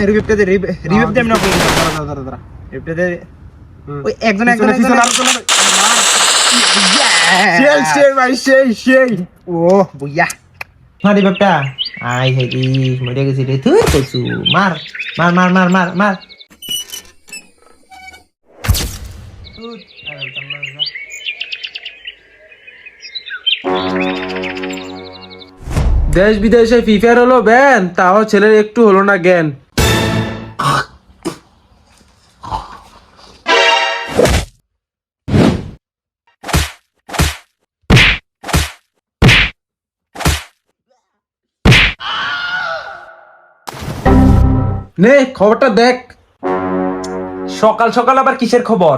রিভিভটা দে রিভিভ দে না দাঁড়া রিভিভটা দে ওই একজন সেই ভাই সেই ও বুইয়া না রিভিভটা আই হেডি মরে গেছি রে তুই কইছু মার দেশ বিদেশে ফিফার হলো ব্যান, তাও ছেলের একটু হলো না জ্ঞান। নে খবরটা দেখ। সকাল সকাল আবার কিসের খবর?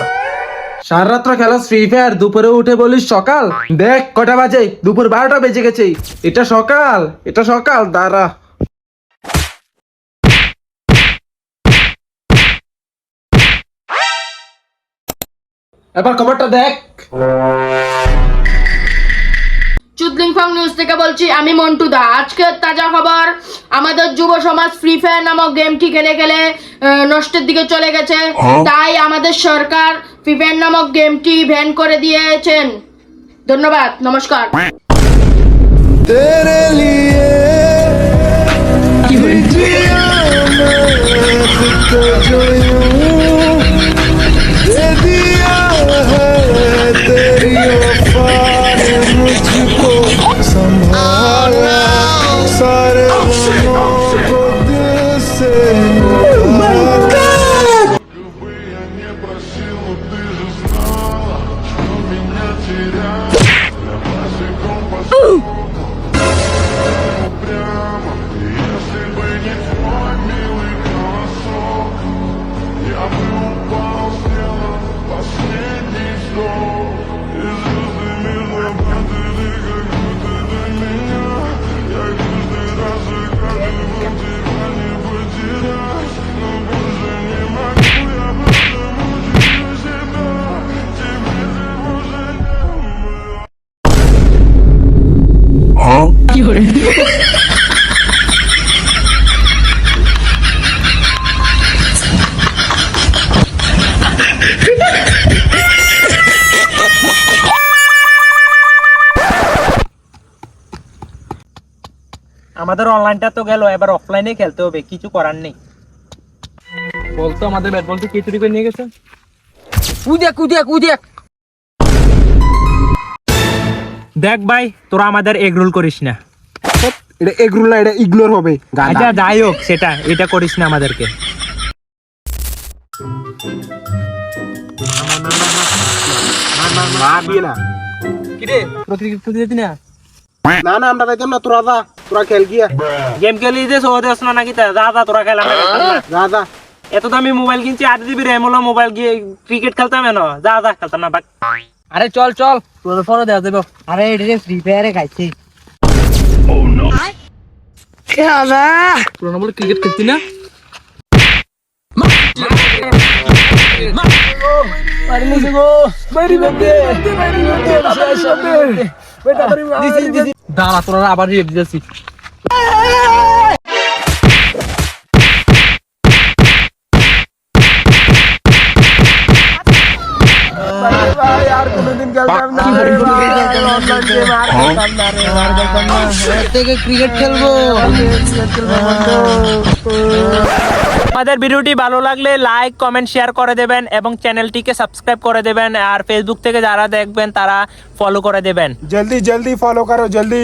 সারা রাত্র খেলা ফ্রি ফায়ার, দুপুরে উঠে বলিস সকাল। দেখ কটা বাজে, দুপুর 12টা বেজে গেছে। এটা সকাল দাঁড়া। এবার খবরটা দেখ। চুদলিংফং নিউজ থেকে বলছি, আমি মন্টু দা। আজকের তাজা খবর, আমাদের যুব সমাজ ফ্রি ফায়ার নামক গেমটি খেলে খেলে নষ্টের দিকে চলে গেছে। তাই আমাদের সরকার ফ্রি ফায়ার নামক গেমটি ব্যান করে দিয়েছেন। ধন্যবাদ, নমস্কার। আমাদের অনলাইনটা তো গেল, এবার অফলাইনে খেলতে হবে, কিছু করার নেই। বলতো আমাদের ব্যাট বলতে কে চুরি করে নিয়ে গেছে? কুদিয়া দেখ ভাই, তোরা আমাদের এগরোল করিস না। এটা এগরুল না, এটা ইগনোর হবে। আচ্ছা যাই হোক, এটা করিস না আমাদেরকে। কিরে প্রতিদিন না আমরা যাইতাম না, তোরা খেল গিয়া গেম খেলি যে সহজে আসনা নাকি? যা তোরা খেলা যা এত দামি মোবাইল কিনছি, 8 জিবি র্যাম হলো মোবাইল, গিয়ে ক্রিকেট খেলতাম না। যা খেলতাম না। আরে চল তোর ফোন দেওয়া দেব। আরে এটা ফ্রি ফায়ারে খাইছি। পুরোনো বলে ক্রিকেট খেলতি না? দাঁড়া, তোরা আবার রিভ দিতেছি। ক্রিকেট খেলবো। আমাদের ভিডিওটি ভালো লাগলে লাইক কমেন্ট শেয়ার করে দেবেন এবং চ্যানেলটিকে সাবস্ক্রাইব করে দেবেন। আর ফেসবুক থেকে যারা দেখবেন তারা ফলো করে দেবেন। জলদি ফলো করো জলদি।